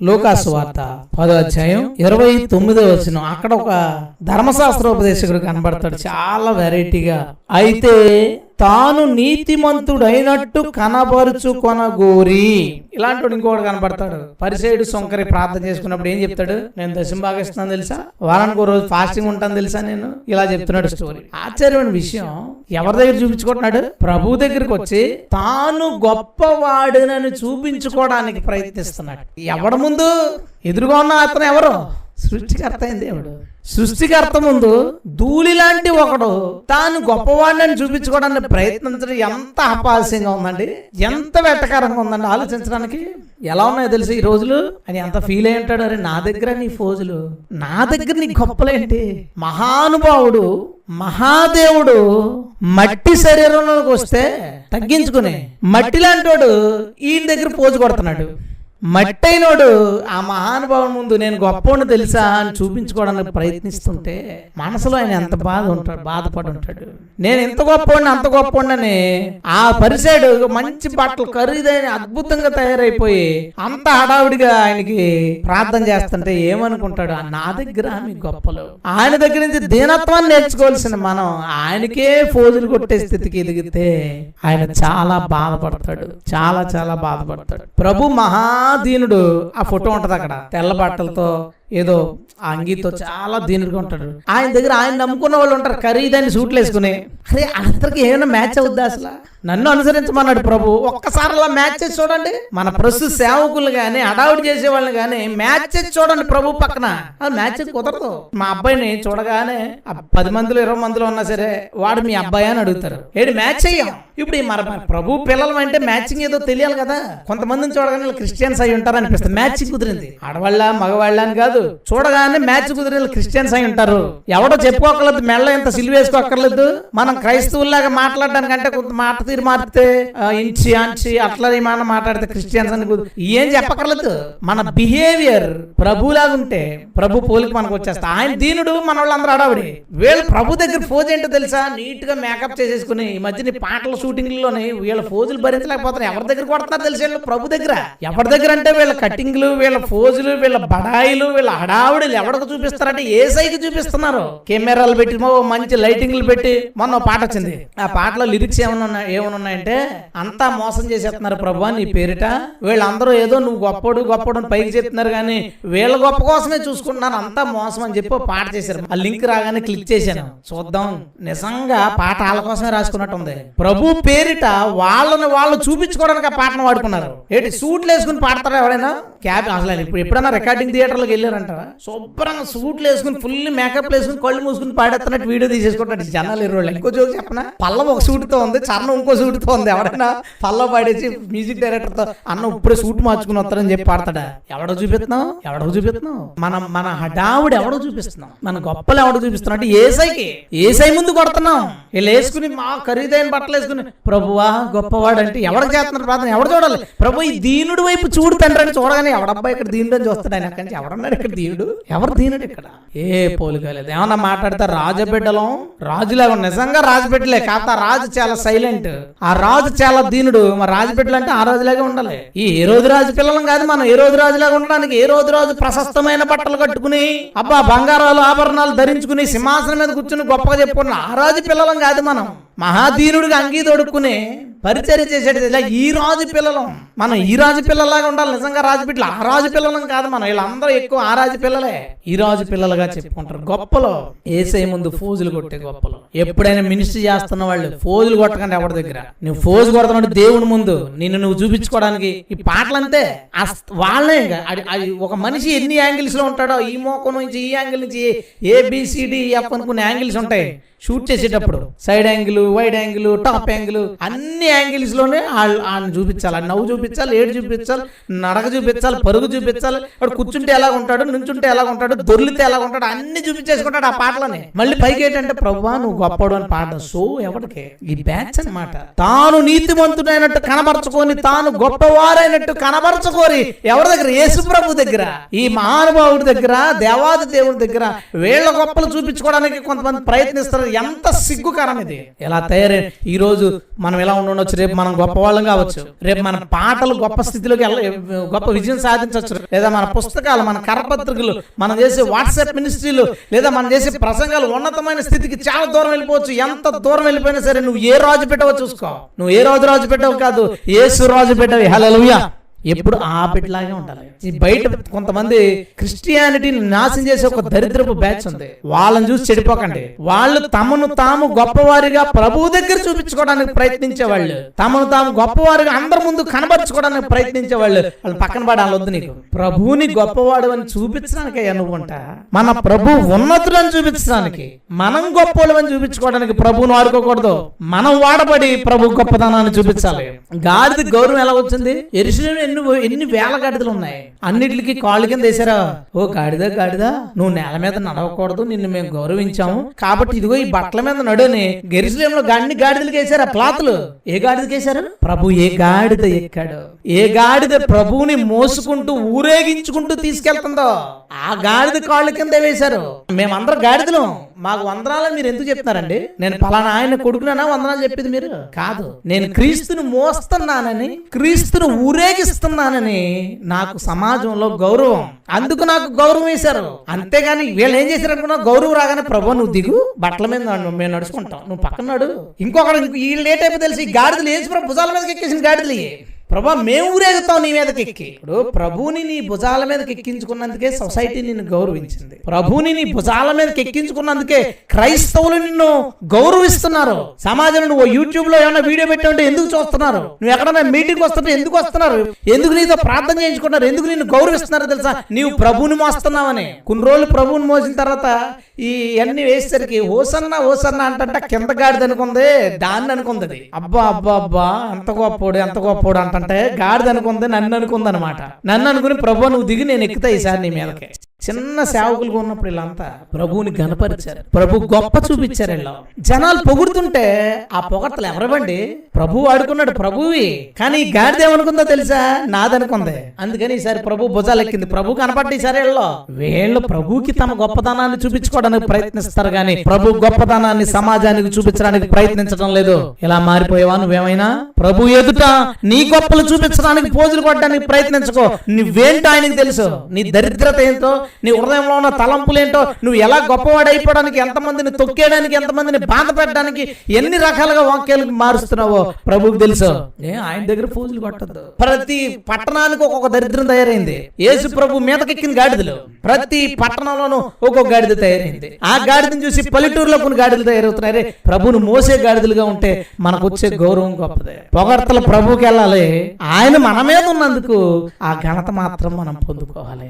లూకాసు వార్త 10వ అధ్యాయం 29వ వచనం. అక్కడ ఒక ధర్మశాస్త్రోపదేశకుడు కనబడతాడు, చాలా వెరైటీగా. అయితే తాను నీతిమంతుడైనట్టు కనబరుచుకొనగోరి, ఇలాంటి ఇంకోటి కనబడతాడు. పరిసయ్యుడు సొంకరి ప్రార్థన చేసుకున్నప్పుడు ఏం చెప్తాడు? నేను దశమ భాగం ఇస్తున్నాను తెలుసా, వారానికి ఒక రోజు ఫాస్టింగ్ ఉంటాను తెలుసా, నేను ఇలా చెప్తున్నాడు స్టోరీ. ఆశ్చర్యమైన విషయం, ఎవరి దగ్గర చూపించుకుంటున్నాడు? ప్రభు దగ్గరికి వచ్చి తాను గొప్పవాడునని చూపించుకోవడానికి ప్రయత్నిస్తున్నాడు. ఎవడి ముందు? ఎదురుగా ఉన్న అతను ఎవరు? సృష్టికర్త అయిన దేవుడు. సృష్టికర్త ముందు ధూళి లాంటి ఒకడు తాను గొప్పవాడిని చూపించుకోవడానికి ప్రయత్నించడం ఎంత అపహాస్యంగా ఉందండి, ఎంత వెట్టకారంగా ఉందండి. ఆలోచించడానికి ఎలా ఉన్నాయో తెలుసు ఈ రోజులు అని ఎంత ఫీల్ అయి ఉంటాడు. అరే నా దగ్గర నీ ఫోజులు, నా దగ్గర నీ గొప్పలేంటి? మహానుభావుడు మహాదేవుడు మట్టి శరీరంలోకి వస్తే తగ్గించుకుని మట్టి లాంటి వాడు ఈయన దగ్గర పోజు కొడుతున్నాడు. మట్టైనోడు ఆ మహానుభావుని ముందు నేను గొప్పవాడిని తెలుసా అని చూపించుకోవడానికి ప్రయత్నిస్తుంటే మనసులో ఆయన ఎంత బాధపడి ఉంటాడు. నేను ఎంత గొప్పవాడిని అంత గొప్పవాడిని. ఆ పరిసైడు మంచి బట్టలు ఖరీదైన అద్భుతంగా తయారైపోయి అంత హడావుడిగా ఆయనకి ప్రార్థన చేస్తుంటే ఏమనుకుంటాడు? నా దగ్గర మీ గొప్పలు. ఆయన దగ్గర నుంచి దీనత్వాన్ని నేర్చుకోవాల్సిన మనం ఆయనకే ఫోజులు కొట్టే స్థితికి ఎదిగితే ఆయన చాలా బాధపడతాడు, చాలా చాలా బాధపడతాడు. ప్రభు దీనుడు. ఆ ఫోటో ఉంటది అక్కడ, తెల్ల బట్టలతో ఏదో ఆ అంగీతో చాలా దీనుడిగా ఉంటాడు. ఆయన దగ్గర ఆయన నమ్ముకున్న వాళ్ళు ఉంటారు, ఖరీదైన సూట్లు వేసుకుని. అరే అందరికి ఏమైనా మ్యాచ్ అవుద్దా అసలు? నన్ను అనుసరించమన్నాడు ప్రభు. ఒక్కసారి అలా మ్యాచ్ చేసి చూడండి. మన ప్రస్తుత సేవకులు గాని హడావుడి చేసే వాళ్ళని గాని మ్యాచ్ చేసి చూడండి ప్రభు పక్కన. అది మ్యాచ్ కుదరదు. మా అబ్బాయిని చూడగానే 10 మందిలో 20 మందిలో ఉన్నా సరే వాడు మీ అబ్బాయి అని అడుగుతారు. ఏడు మ్యాచ్ చెయ్యం. ఇప్పుడు మన ప్రభు పిల్లలు అంటే మ్యాచింగ్ ఏదో తెలియాలి కదా. కొంతమందిని చూడగానే క్రిస్టియన్స్ అయి ఉంటారు అనిపిస్తుంది. మ్యాచింగ్ కుదిరింది, ఆడవాళ్ళ మగవాళ్ళ అని కాదు, చూడగానే మ్యాచ్ కుదిరిన క్రిస్టియన్స్ అయి ఉంటారు. ఎవడో చెప్పుకోకర్లేదు, మెళ్ళ ఎంత సిలువ వేసుకోక్కర్లేదు. మనం క్రైస్తవుల్లాగా మాట్లాడడానికి అంటే కొంత మాట తీరు మారితే ఇంచి అంచి అట్లా మనం మాట్లాడితే క్రిస్టియన్స్ అని ఏం చెప్పక్కర్లేదు. మన బిహేవియర్ ప్రభులాగా ఉంటే ప్రభు పోలికి మనకు వచ్చేస్తా. ఆయన దీనుడు, మన వాళ్ళందరూ అడావిడి. వీళ్ళు ప్రభు దగ్గర ఫోజ్ ఏంటో తెలుసా? నీట్ గా మేకప్ చేసేసుకుని ఈ మధ్య పాటల షూటింగ్లోనే వీళ్ళ ఫోజులు భరించలేకపోతున్నారు. ఎవరి దగ్గర కొడుతున్నారు తెలిసి? ప్రభు దగ్గర. ఎవరి దగ్గర అంటే వీళ్ళ కటింగ్లు, వీళ్ళ ఫోజులు, వీళ్ళ బడాయిలు, వీళ్ళ హడావుడిలు ఎవరికి చూపిస్తారంటే ఏసైకి చూపిస్తున్నారు. కెమెరాలు పెట్టి మంచి లైటింగ్లు పెట్టి. మొన్న పాట వచ్చింది, ఆ పాటలో లిరిక్స్ ఏమన్నాయంటే అంతా మోసం చేసేస్తున్నారు ప్రభు నీ పేరిట. వీళ్ళందరూ ఏదో నువ్వు గొప్పడు గొప్పడు అని పైకి చెప్తున్నారు కానీ వీళ్ళ గొప్ప కోసమే చూసుకుంటున్నారు, అంతా మోసం అని చెప్పి పాట చేశారు. ఆ లింక్ రాగానే క్లిక్ చేశాను, చూద్దాం. నిజంగా పాట వాళ్ళ కోసమే రాసుకున్నట్టు ఉంది. ప్రభు పేరిట వాళ్ళని వాళ్ళు చూపించుకోవడానికి ఆ పాటను వాడుకున్నారు. ఏంటి సూట్లు వేసుకుని పాడతారా ఎవరైనా? క్యాబ్ అసలు ఇప్పుడు ఎప్పుడైనా రికార్డింగ్ థియేటర్లోకి వెళ్ళారంటారా? శుభ్రంగా సూట్లు వేసుకుని ఫుల్ మేకప్ వేసుకుని కళ్ళు మూసుకుని పాడేస్తున్నట్టు వీడియో తీసేసుకుంటాడు జనాలు. ఇరవై ఇంకో జోక్ చెప్పనా? పల్లవ ఒక సూటుతో ఉంది, చరణం ఇంకో సూటుతో ఉంది. ఎవడైనా పల్లవ పాడేసి మ్యూజిక్ డైరెక్టర్ తో అన్న ఇప్పుడే సూట్ మార్చుకుని వస్తారని చెప్పి పాడతాడా? ఎవడో చూపిస్తున్నావు? మన హడావుడు ఎవడో చూపిస్తున్నాం, మన గొప్పలు ఎవడో చూపిస్తున్నాం అంటే ఏసై ముందు కొడుతున్నాం. వీళ్ళు వేసుకుని మా ఖరీదైన బట్టలు వేసుకుని ప్రభువా గొప్పవాడు అంటే ఎవరికి చేస్తున్నారు ప్రార్థన? ఎవడు చూడాలి? ప్రభు ఈ దీనుడు వైపు చూడు తండ్రి అని చూడగానే ఎవడబ్బాయి ఇక్కడ దీనుడు అని చూస్తాడు. ఆయన అక్కడి నుంచి ఎవడన్నాడు ఇక్కడ దీనుడు? ఎవరు దీనుడు? ఇక్కడ ఏ పోలిక లేదు. ఏమన్నా మాట్లాడతారు రాజబిడ్డలం, రాజులాగా. నిజంగా రాజబిడ్డలే, కాకపోతే ఆ రాజు చాలా సైలెంట్, ఆ రాజు చాలా దీనుడు. మరి రాజబిడ్డలు అంటే ఆ రాజులాగే ఉండాలి. ఏ రోజు రాజు పిల్లలం కాదు మనం. ఏ రోజు రాజులాగా ఉండడానికి ఏ రోజు రాజు ప్రశస్తమైన బట్టలు కట్టుకుని అబ్బా బంగారాలు ఆభరణాలు ధరించుకుని సింహాసనం మీద కూర్చుని గొప్పగా చెప్పుకున్న ఆ రాజు పిల్లలం కాదు మనం. మహాదీనుడిగా అంగీ తొడుక్కుని పరిచర్య చేసేది ఈ రాజు పిల్లలం. మనం ఈ రాజు పిల్లలాగా ఉండాలి. నిజంగా రాజు బిడ్డలు, ఆ రాజు పిల్లలం కాదు మనం. వీళ్ళందరూ ఎక్కువ ఆ రాజు పిల్లలే, ఈ రాజు పిల్లలుగా చెప్పుకుంటారు. గొప్పలో ఏసై ముందు ఫోజులు కొట్టే గొప్పలు. ఎప్పుడైనా మినిస్ట్రీ చేస్తున్న వాళ్ళు ఫోజులు కొట్టకండి ఎవరి దగ్గర. నువ్వు ఫోజు కొడుతున్నాడు దేవుని ముందు నిన్ను నువ్వు చూపించుకోవడానికి. ఈ పాటలంతే వాళ్ళే. అది ఒక మనిషి ఎన్ని యాంగిల్స్ లో ఉంటాడో, ఈ మోకం నుంచి ఈ యాంగిల్ నుంచి ABCDEF అనుకునే యాంగిల్స్ ఉంటాయి. షూట్ చేసేటప్పుడు side angle, wide angle, top angle, అన్ని యాంగిల్స్ లోనే ఆయన చూపించాలి. నవ్వు చూపించాలి, ఏడు చూపించాలి, నడక చూపించాలి, పరుగు చూపించాలి. వాడు కూర్చుంటే ఎలా ఉంటాడు, నుంచుంటే ఎలా ఉంటాడు, దొర్లితే ఎలా ఉంటాడు, అన్ని చూపించేసుకుంటాడు ఆ పాటలోనే. మళ్ళీ పైకి ఏంటంటే ప్రభువా నువ్వు గొప్పడు అని పాడడం. సో ఎవరికి ఈ బ్యాచ్ అన్నమాట. తాను నీతిమంతుడైనట్టు కనబరచుకొని, తాను గొప్పవారైనట్టు కనబరచుకోరి ఎవరి దగ్గర? యేసు ప్రభు దగ్గర, ఈ మహానుభావుడి దగ్గర, దేవాది దేవుడి దగ్గర వీళ్ళ గొప్పలు చూపించుకోవడానికి కొంతమంది ప్రయత్నిస్తారు. ఎంత సిగ్గుకరం ఇది. ఎలా అలా తయారై ఈరోజు మనం ఎలా ఉండవచ్చు, రేపు మనం గొప్పవాళ్ళం కావచ్చు, రేపు మన పాటలు గొప్ప స్థితిలోకి గొప్ప విజయం సాధించవచ్చు, లేదా మన పుస్తకాలు, మన కరపత్రికలు, మనం చేసే వాట్సాప్ మినిస్ట్రీలు, లేదా మనం చేసే ప్రసంగాలు ఉన్నతమైన స్థితికి చాలా దూరం వెళ్ళిపోవచ్చు. ఎంత దూరం వెళ్ళిపోయినా సరే నువ్వు ఏ రాజు పెట్టావో చూసుకో. నువ్వు ఏ రాజు పెట్టావు కాదు, యేసు రాజు పెట్టావు. హల్లెలూయా. ఎప్పుడు ఆ బిడ్డలాగే ఉండాలి. ఈ బయట కొంతమంది క్రిస్టియానిటీని నాశనం చేసే ఒక దరిద్రపు బ్యాచ్ ఉంది. వాళ్ళని చూసి చెడిపోకండి. వాళ్ళు తమను తాము గొప్పవారిగా ప్రభువు దగ్గర చూపించుకోవడానికి ప్రయత్నించే వాళ్ళు, తమను తాము గొప్పవారిగా అందరి ముందు కనబరుచుకోవడానికి ప్రయత్నించే వాళ్ళు పక్కన పడాలి. వద్దు, నీకు ప్రభువుని గొప్పవాడు అని చూపించడానికి నువ్వుంట. మన ప్రభు ఉన్నతులని చూపించడానికి, మనం గొప్పవాళ్ళు అని చూపించుకోవడానికి ప్రభువును వాడుకోకూడదు. మనం వాడబడి ప్రభు గొప్పతనాన్ని చూపించాలి. గాడిద గౌరవం ఎలా వచ్చింది? యెరూషలేములో ఎన్ని వేల గాడిదలు ఉన్నాయి, అన్నిటికి కాళ్ళు కింద వేసారా? ఓ గాడిద నువ్వు నేల మీద నడవకూడదు, నిన్ను మేము గౌరవించాము కాబట్టి ఇదిగో ఈ బట్టల మీద నడుని యెరూషలేములో గాడిదలకి వేసారా క్లాతులు. ఏ గాడిదకి వేశారు? ప్రభు ఏ గాడిద ఎక్కాడు, ఏ గాడిద ప్రభువుని మోసుకుంటూ ఊరేగించుకుంటూ తీసుకెళ్తుందో ఆ గాడిద కాళ్ళ కింద వేశారు. మేమందరం గాడిదలం, మాకు వందనాలని మీరు ఎందుకు చెప్తున్నారండి? నేను పలానా ఆయన కొడుకునా వందనాలు చెప్పేది మీరు కాదు. నేను క్రీస్తుని మోస్తున్నానని, క్రీస్తును ఊరేగిస్తున్నానని నాకు సమాజంలో గౌరవం, అందుకు నాకు గౌరవం వేశారు. అంతేగాని వీళ్ళు ఏం చేశారు అనుకున్నా, గౌరవం రాగానే ప్రభు నువ్వు దిగు, బట్టల మీద మేము నడుచుకుంటాం, నువ్వు పక్కన నడు. ఇంకొకటి వీళ్ళు ఏ టైపు తెలిసి గాడిదలు ఏసు ప్రభు భుజాల మీదకి ఎక్కేసిన గాడిదలు ప్రభా మేము ఊరేగుతాం నీ మీదకి ఎక్కి. ఇప్పుడు ప్రభువుని నీ భుజాల మీదకి ఎక్కించుకున్నందుకే సొసైటీ నిన్ను గౌరవించింది. ప్రభువుని నీ భుజాల మీదకి ఎక్కించుకున్నందుకే క్రైస్తవులు నిన్ను గౌరవిస్తున్నారు. సమాజంలో నువ్వు యూట్యూబ్ లో ఏమైనా వీడియో పెట్టావంటే ఎందుకు చూస్తున్నారు? నువ్వు ఎక్కడైనా మీటింగ్ వస్తుంటే ఎందుకు వస్తున్నారు? ఎందుకు నీతో ప్రార్థన చేయించుకుంటున్నారు? ఎందుకు నిన్ను గౌరవిస్తున్నారు తెలుసా? నీవు ప్రభువుని మోస్తున్నావని. కొన్ని రోజులు ప్రభువుని మోసిన తర్వాత ఈ అన్ని వేసేసరికి ఓసన్న అంటే కింద గాడిద అనుకుంది, దాన్ని అనుకుంది. అబ్బా అబ్బా అబ్బా అంత గొప్పోడు అంటే గాడిద అనుకుంది, నన్ను అనుకుంది అనమాట. నన్ను అనుకుని ప్రభు నువ్వు దిగి నేను ఎక్కుతా ఈసారి నీ మీదకి. చిన్న సేవకులుగా ఉన్నప్పుడు వీళ్ళంతా ప్రభువుని గణపరిచారు, ప్రభు గొప్ప చూపించారు. వీళ్ళు జనాలు పొగుడుతుంటే ఆ పొగట్టలు ఎవరివ్వండి? ప్రభు వాడుకున్నాడు, ప్రభువి. కానీ ఈ గాడిద ఏమనుకుందో తెలుసా? నాదనుకుంది. అందుకని ఈసారి ప్రభు భుజాలు ఎక్కింది. ప్రభు కనపడ్డ ఈసారి వీళ్ళు ప్రభుకి తమ గొప్పతనాన్ని చూపించుకోవడానికి ప్రయత్నిస్తారు, కానీ ప్రభు గొప్పతనాన్ని సమాజానికి చూపించడానికి ప్రయత్నించడం లేదు. ఇలా మారిపోయేవా నువ్వేమైనా? ప్రభు ఎదుట నీ గొప్పలు చూపించడానికి పోజులు కొట్టడానికి ప్రయత్నించుకో. నువ్వేంటో ఆయనకి తెలుసు, నీ దరిద్రత ఏంటో, నీ హృదయంలో ఉన్న తలంపులేంటో, నువ్వు ఎలా గొప్పవాడు అయిపోవడానికి, ఎంతమందిని తొక్కేయడానికి, ఎంతమందిని బాధ పెట్టడానికి ఎన్ని రకాలుగా వాక్యాలు మారుస్తున్నావో ప్రభువుకి తెలుసు. ఆయన దగ్గర పూజలు కొట్టద్దు. ప్రతి పట్టణానికి ఒక్కొక్క దరిద్రం తయారైంది. యేసు ప్రభు మీదకెక్కిన గాడిదలు ప్రతి పట్టణంలోనూ ఒక్కొక్క గాడిద తయారైంది. ఆ గాడిదని చూసి పల్లెటూరులో కొన్ని గాడిదలు తయారవుతున్నాయి. ప్రభును మోసే గాడిదలుగా ఉంటే మనకు వచ్చే గౌరవం గొప్పదే. పొగడ్తలు ప్రభువుకి వెళ్ళాలి. ఆయన మన మీద ఉన్నందుకు ఆ ఘనత మాత్రం మనం పొందుకోవాలి.